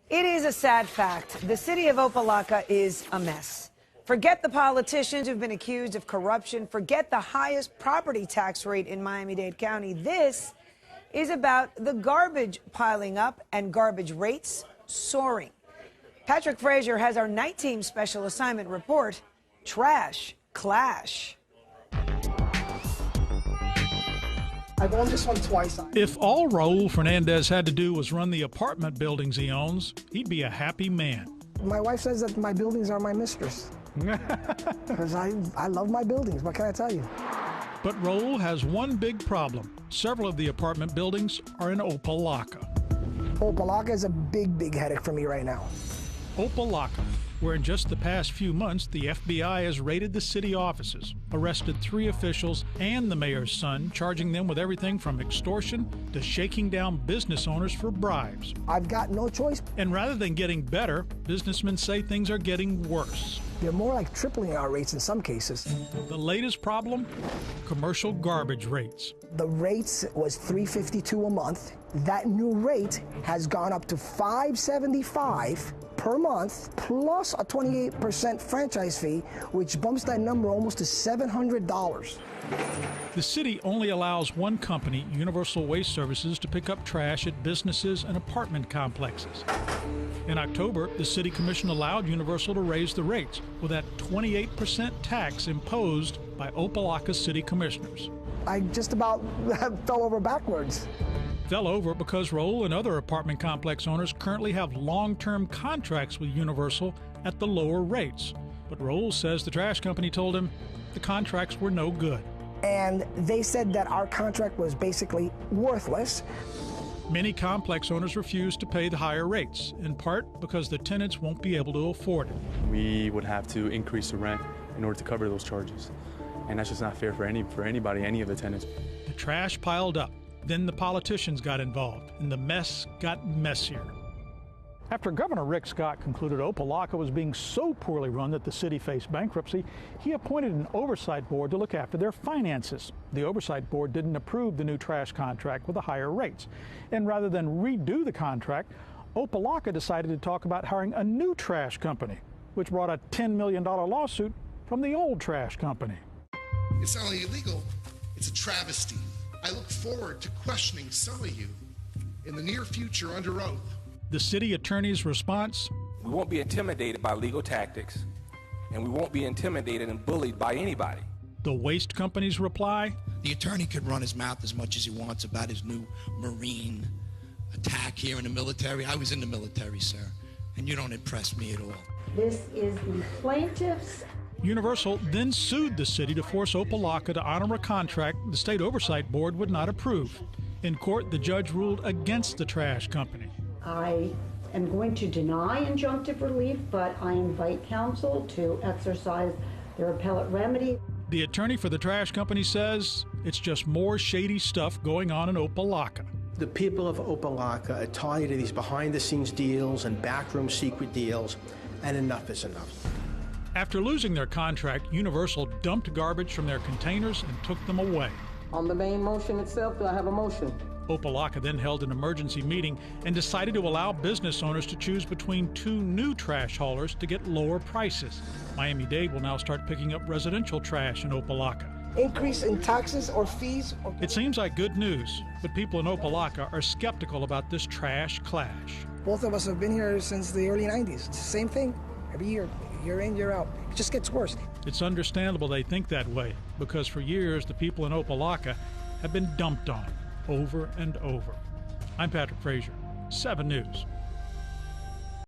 It is a sad fact. The city of Opa-locka is a mess. Forget the politicians who've been accused of corruption. Forget the highest property tax rate in Miami-Dade County. This is about the garbage piling up and garbage rates soaring. Patrick Fraser has our night team special assignment report, Trash Clash. I've owned this one twice. If all Raul Fernandez had to do was run the apartment buildings he owns, he'd be a happy man. My wife says that my buildings are my mistress. Because I love my buildings. What can I tell you? But Raul has one big problem. Several of the apartment buildings are in Opa-locka. Opa-locka is a big headache for me right now. Opa-locka, where in just the past few months, the FBI has raided the city offices, arrested 3 officials and the mayor's son, charging them with everything from extortion to shaking down business owners for bribes. I've got no choice. And rather than getting better, businessmen say things are getting worse. They're more like tripling our rates in some cases. The latest problem? Commercial garbage rates. The rates was $352 a month. That new rate has gone up to $575 per month, plus a 28% franchise fee, which bumps that number almost to $700. The city only allows one company, Universal Waste Services, to pick up trash at businesses and apartment complexes. In October, the city commission allowed Universal to raise the rates with that 28% tax imposed by Opa-locka city commissioners. I just about fell over backwards. Fell over because Raul and other apartment complex owners currently have long-term contracts with Universal at the lower rates. But Raul says the trash company told him the contracts were no good. And they said that our contract was basically worthless. Many complex owners refuse to pay the higher rates, in part because the tenants won't be able to afford it. We would have to increase the rent in order to cover those charges. And that's just not fair for anybody, any of the tenants. The trash piled up. Then the politicians got involved, and the mess got messier. After Governor Rick Scott concluded Opa-locka was being so poorly run that the city faced bankruptcy, he appointed an oversight board to look after their finances. The oversight board didn't approve the new trash contract with the higher rates. And rather than redo the contract, Opa-locka decided to talk about hiring a new trash company, which brought a $10 million lawsuit from the old trash company. It's not only illegal, it's a travesty. I look forward to questioning some of you in the near future under oath. The city attorney's response? We won't be intimidated by legal tactics, and we won't be intimidated and bullied by anybody. The waste company's reply? The attorney could run his mouth as much as he wants about his new Marine attack here in the military. I was in the military, sir, and you don't impress me at all. This is the plaintiff's. Universal then sued the city to force Opa-locka to honor a contract the state oversight board would not approve. In court, the judge ruled against the trash company. I am going to deny injunctive relief, but I invite counsel to exercise their appellate remedy. The attorney for the trash company says it's just more shady stuff going on in Opa-locka. The people of Opa-locka are tired of these behind-the-scenes deals and backroom secret deals, and enough is enough. After losing their contract, Universal dumped garbage from their containers and took them away. On the main motion itself, do I have a motion? Opa-locka then held an emergency meeting and decided to allow business owners to choose between 2 new trash haulers to get lower prices. Miami-Dade will now start picking up residential trash in Opa-locka. Increase in taxes or fees? It seems like good news, but people in Opa-locka are skeptical about this trash clash. Both of us have been here since the early 90s. It's the same thing every year. Year in, year out. It just gets worse. It's understandable they think that way, because for years the people in Opa-locka have been dumped on over and over. I'm Patrick Fraser, 7 News.